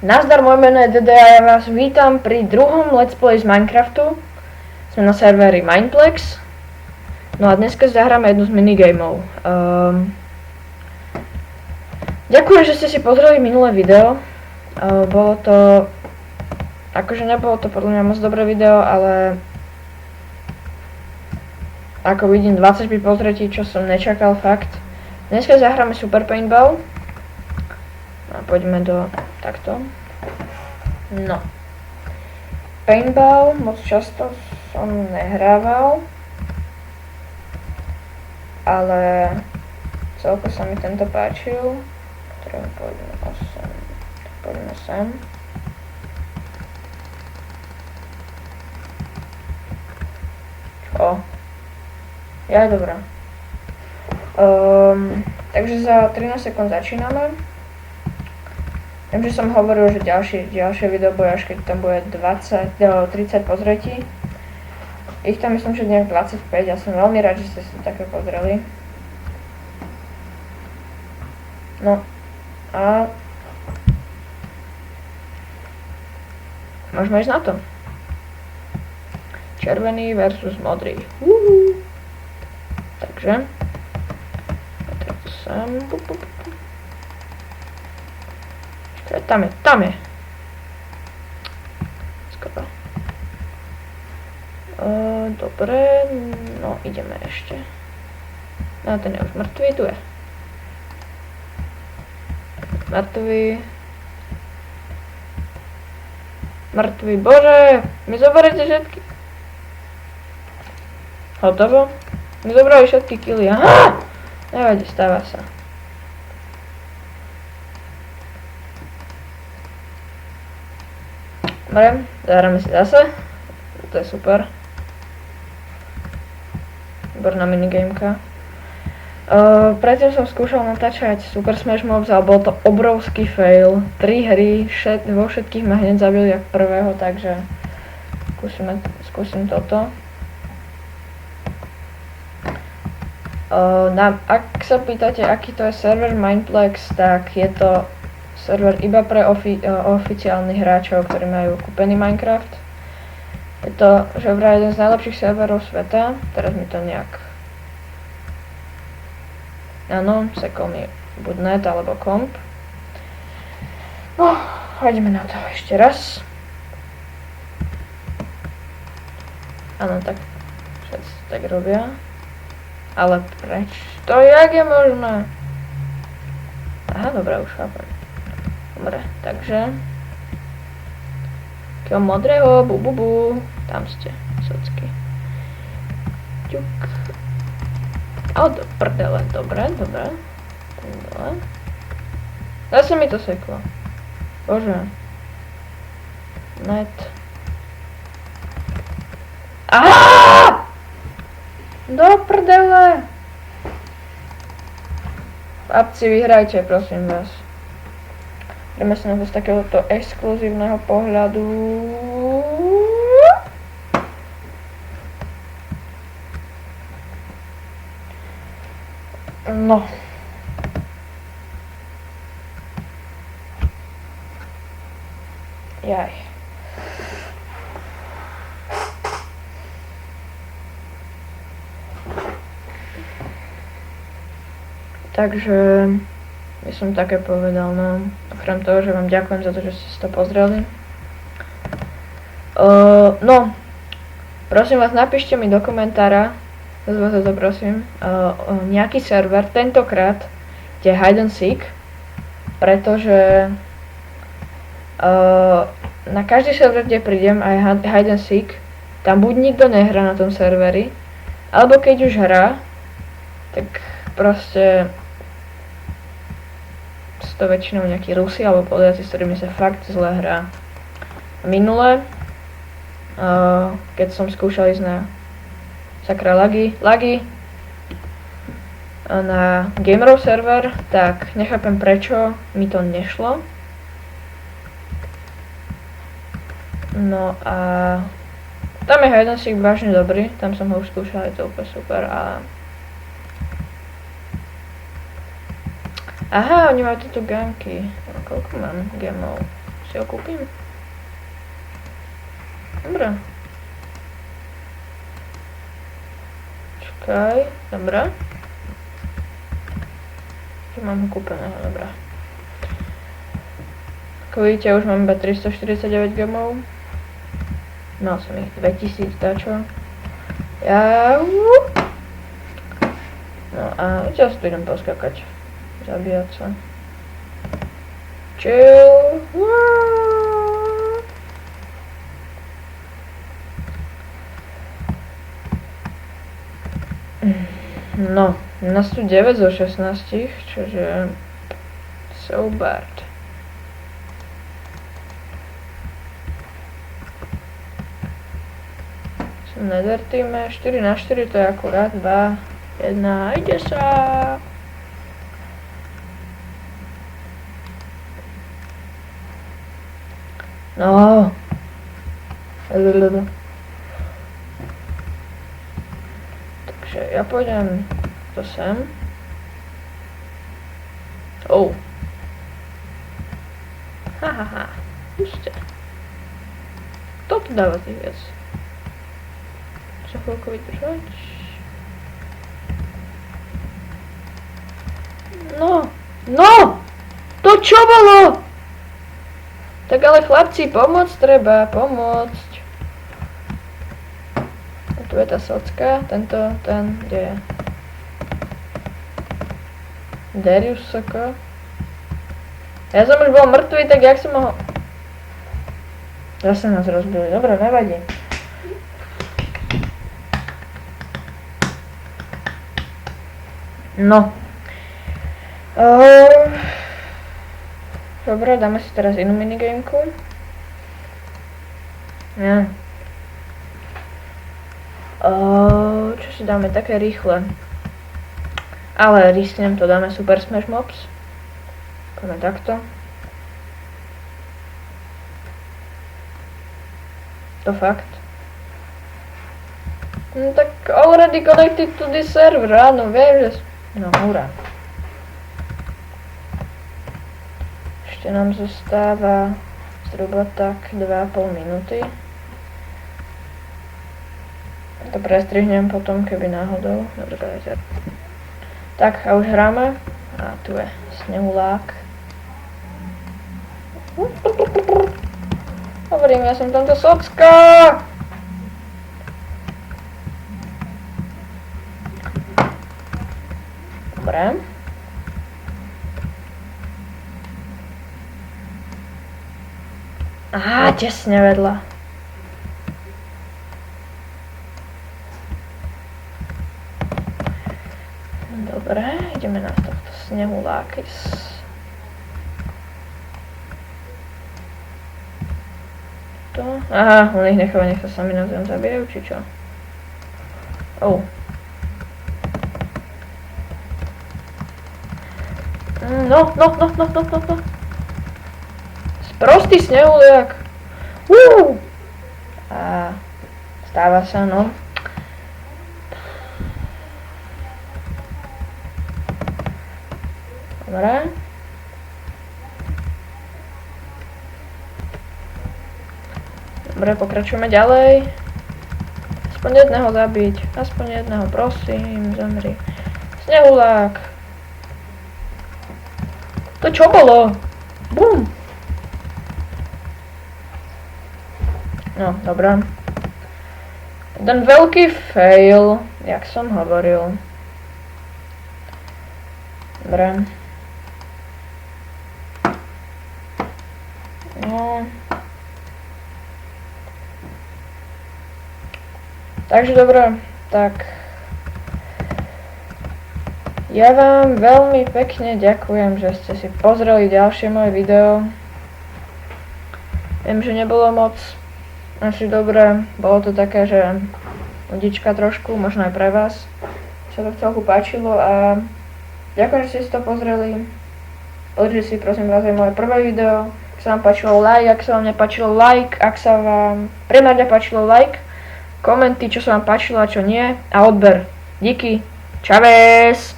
Nazdar, moje meno je Dede a ja vás vítam pri druhom Let's Play z Minecraftu. Sme na serveri Mineplex. No a dneska zahráme jednu z minigameov. Ďakujem, že ste si pozreli minulé video. Bolo to... Akože nebolo to podľa mňa moc dobré video, ale... Ako vidím, 20 pozretí, čo som nečakal fakt. Dneska zahráme Super Paintball. A poďme do... takto. No. Paintball moc často som nehrával. Ale... celko sa mi tento páčil. Ktoré poďme 8. Poďme sem. Čo? Ja, dobrá. Takže za 13 sekúnd začíname. Viem, že som hovoril, že ďalšie video bude až keď tam bude 30 pozretí. Ich tam myslím, že nejak 25, ja som veľmi rád, že ste si také pozreli. No a... môžeme ísť na to. Červený versus modrý. Takže... tak to sem... Tam je. Skoro. Dobre, no ideme ešte. No ten je už mŕtvý, tu je. Mŕtvý, bože! Mi zoberete všetky. Hotovo? Mi zobrali všetky killy, aha! Nevadí, stáva sa. Dobre, zahráme si zase. To je super. Výborná minigameka. Predtým som skúšal natáčať Super Smash Mobs, ale bol to obrovský fail. 3 hry, vo všetkých ma hneď zabili jak prvého, takže skúsim toto. Ak sa pýtate, aký to je server Mineplex, tak je to server iba pre oficiálnych hráčov, ktorí majú kúpený Minecraft. Je to, že vraj jeden z najlepších serverov sveta. Teraz mi to nejak... áno, sekol mi buď net alebo komp. No, hoďme na to ešte raz. Áno, tak všetci tak robia. Ale prečo? Jak je možné? Aha, dobré, už chápem. Dobre, takže... takého modrého, tam ste, socky. Ťuk. Ale do prdele, dobre. Zase mi to seklo. Bože. Net. Aha! Do prdele! Chlapci, vyhrajte, prosím vás. Ideme sa na to z takéhoto exkluzívneho pohľadu. No. Jaj. Takže by som také povedal, no. Okrem toho, že vám ďakujem za to, že ste si to pozreli. No. Prosím vás, napíšte mi do komentára, zase vás to prosím, nejaký server, tentokrát, kde je hide and seek, pretože na každý server, kde prídem, aj hide and seek, tam buď nikto nehrá na tom serveri, alebo keď už hrá, tak proste sú to väčšinou nejakí Rusi alebo Poliaci, s ktorými sa fakt zle hrá. Minule, keď som skúšal ísť na sakra lagy na gamerov server, tak nechápem prečo mi to nešlo. No a tam je hide and seek vážne dobrý, tam som ho už skúšal, je to úplne super, ale Aha, oni majú tieto gamky. Koľko mám gamov? Si ho kúpim? Dobre. Čakaj, dobre. Už mám ho kúpeného, dobre. Ako vidíte, už mám iba 349 gemov. Mal som ich 2000, dačo. No a ja si tu idem poskakať. Zabíjať sa. Chill. No, nás tu 9 zo 16, čiže so bad. Som nether týme, 4 na 4 to je akurát, 2, 1, ide sa. No. Takže ja pôjdem to sem. Hahaha, puste. Kto tu dáva tých viac? Čo chvíľku vydržať? No! To čo bolo? Tak ale chlapci, pomôcť treba, pomôcť. A tu je tá socka, ten, kde je? Darius Soko. Ja som už bol mŕtvý, tak jak som mohol... Zase nás rozbili, dobre, nevadí. No. Dobre, dáme si teraz inú minigameku. Ja. Čo si dáme také rýchle? Ale risknem to, dáme Super Smash Mobs. Poďme takto. To fakt. No tak already connected to this server, áno, viem, že... No, hurá. Ešte nám zostáva zhruba tak 2,5 minúty. To prestrihnem potom, keby náhodou. Dobre, dajte. Tak, a už hráme. A tu je snehulák. Hovorím, ja som tamto socka! Dobre. Aha, tesne vedľa. Dobre, ideme na tohto snehuláky. Aha, on ich necháva, nech sa sami na zem zabijajú, či čo? No. Sprostý snehuliak. A stáva sa, no. Dobre. Dobre, pokračujeme ďalej. Aspoň jedného zabiť. Aspoň jedného, prosím, zomri. Snehulák. To čo bolo? Bum. No, dobré. Jeden veľký fail, jak som hovoril. Dobre. No. Takže dobre, tak. Ja vám veľmi pekne ďakujem, že ste si pozreli ďalšie moje video. Viem, že nebolo moc asi dobré, bolo to také, že nudička trošku, možno aj pre vás. Sa to celku páčilo a ďakujem, že ste si to pozreli. Pozrite si prosím vás aj moje prvé video. Ak sa vám páčilo like, ak sa vám nepáčilo like, ak sa vám primárne páčilo like, komenty, čo sa vám páčilo a čo nie a odber. Díky. Čaves.